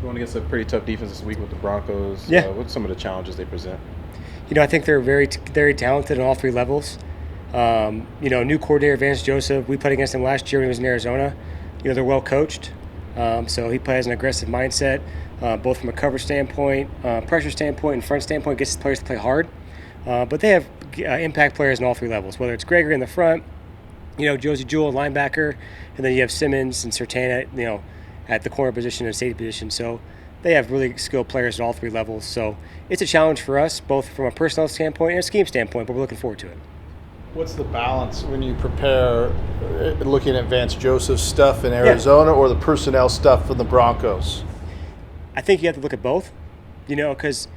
Going against a pretty tough defense this week with the Broncos. Yeah. What's some of the challenges they present? I think they're very talented on all three levels. New coordinator Vance Joseph, we played against him last year when he was in Arizona. They're well coached. So he plays an aggressive mindset, both from a coverage standpoint, pressure standpoint, and front standpoint, gets the players to play hard. But they have impact players in all three levels, whether it's Gregory in the front, Josie Jewell, linebacker, and then you have Simmons and Sertana, at the corner position and safety position. So they have really skilled players at all three levels. So it's a challenge for us, both from a personnel standpoint and a scheme standpoint, but we're looking forward to it. What's the balance when you prepare, looking at Vance Joseph's stuff in Arizona or the personnel stuff from the Broncos? I think you have to look at both, because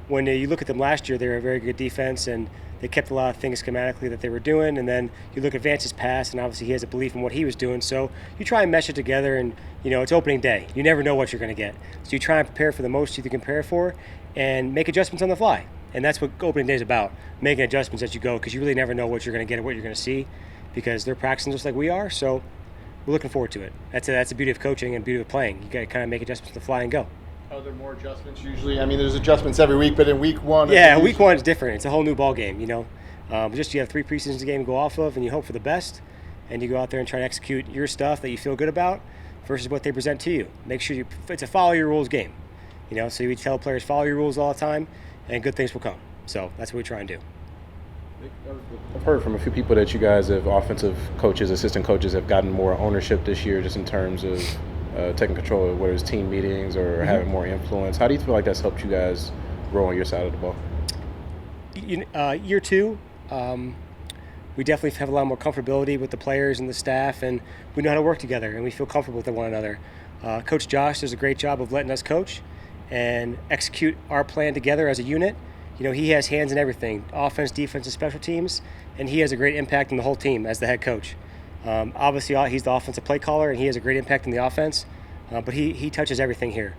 when you look at them last year, they were a very good defense, and they kept a lot of things schematically that they were doing. And then you look at Vance's past, and obviously he has a belief in what he was doing. So you try and mesh it together, and, it's opening day. You never know what you're going to get. So you try and prepare for the most you can prepare for and make adjustments on the fly. And that's what opening day is about, making adjustments as you go, because you really never know what you're going to get or what you're going to see, because they're practicing just like we are. So we're looking forward to it. That's the beauty of coaching and beauty of playing. You got to kind of make adjustments on the fly and go. Are there more adjustments usually? I mean, there's adjustments every week, but in week one... Yeah, week one is different. It's a whole new ball game, Just you have 3 preseason games to go off of, and you hope for the best, and you go out there and try to execute your stuff that you feel good about versus what they present to you. Make sure it's a follow your rules game, So you tell players follow your rules all the time, and good things will come. So that's what we try and do. I've heard from a few people that you guys have offensive coaches, assistant coaches have gotten more ownership this year just in terms of taking control of whether it's team meetings or having more influence. How do you feel like that's helped you guys grow on your side of the ball? Year two, we definitely have a lot more comfortability with the players and the staff, and we know how to work together, and we feel comfortable with one another. Coach Josh does a great job of letting us coach and execute our plan together as a unit. He has hands in everything, offense, defense, and special teams, and he has a great impact on the whole team as the head coach. Obviously, he's the offensive play caller, and he has a great impact on the offense, but he touches everything here,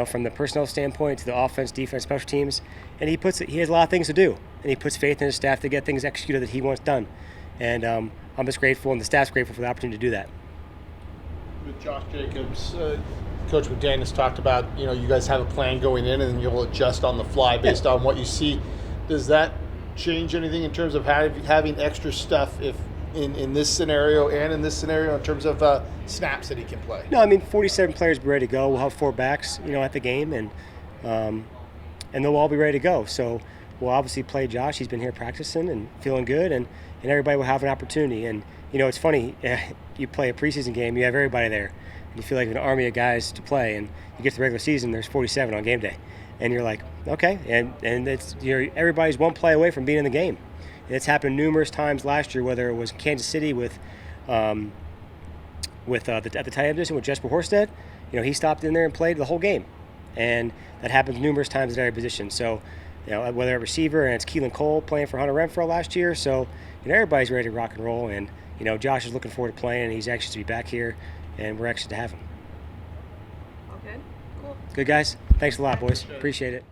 from the personnel standpoint to the offense, defense, special teams, and he has a lot of things to do, and he puts faith in his staff to get things executed that he wants done. And I'm just grateful, and the staff's grateful for the opportunity to do that. With Josh Jacobs, Coach McDaniels talked about, you guys have a plan going in and you'll adjust on the fly based on what you see. Does that change anything in terms of having extra stuff if in this scenario and in this scenario in terms of snaps that he can play? No, 47 players be ready to go. We'll have 4 backs, at the game, and they'll all be ready to go. So we'll obviously play Josh. He's been here practicing and feeling good, and everybody will have an opportunity. And, it's funny, you play a preseason game, you have everybody there. You feel like an army of guys to play, and you get to the regular season, there's 47 on game day, and you're like, okay, and it's everybody's one play away from being in the game. And it's happened numerous times last year, whether it was Kansas City with at the tight end position with Jesper Horsted, he stopped in there and played the whole game, and that happens numerous times at every position. So, whether a receiver, and it's Keelan Cole playing for Hunter Renfrow last year, so everybody's ready to rock and roll, and Josh is looking forward to playing, and he's anxious to be back here. And we're excited to have him. Okay, cool. Good, guys. Thanks a lot, boys. Appreciate it.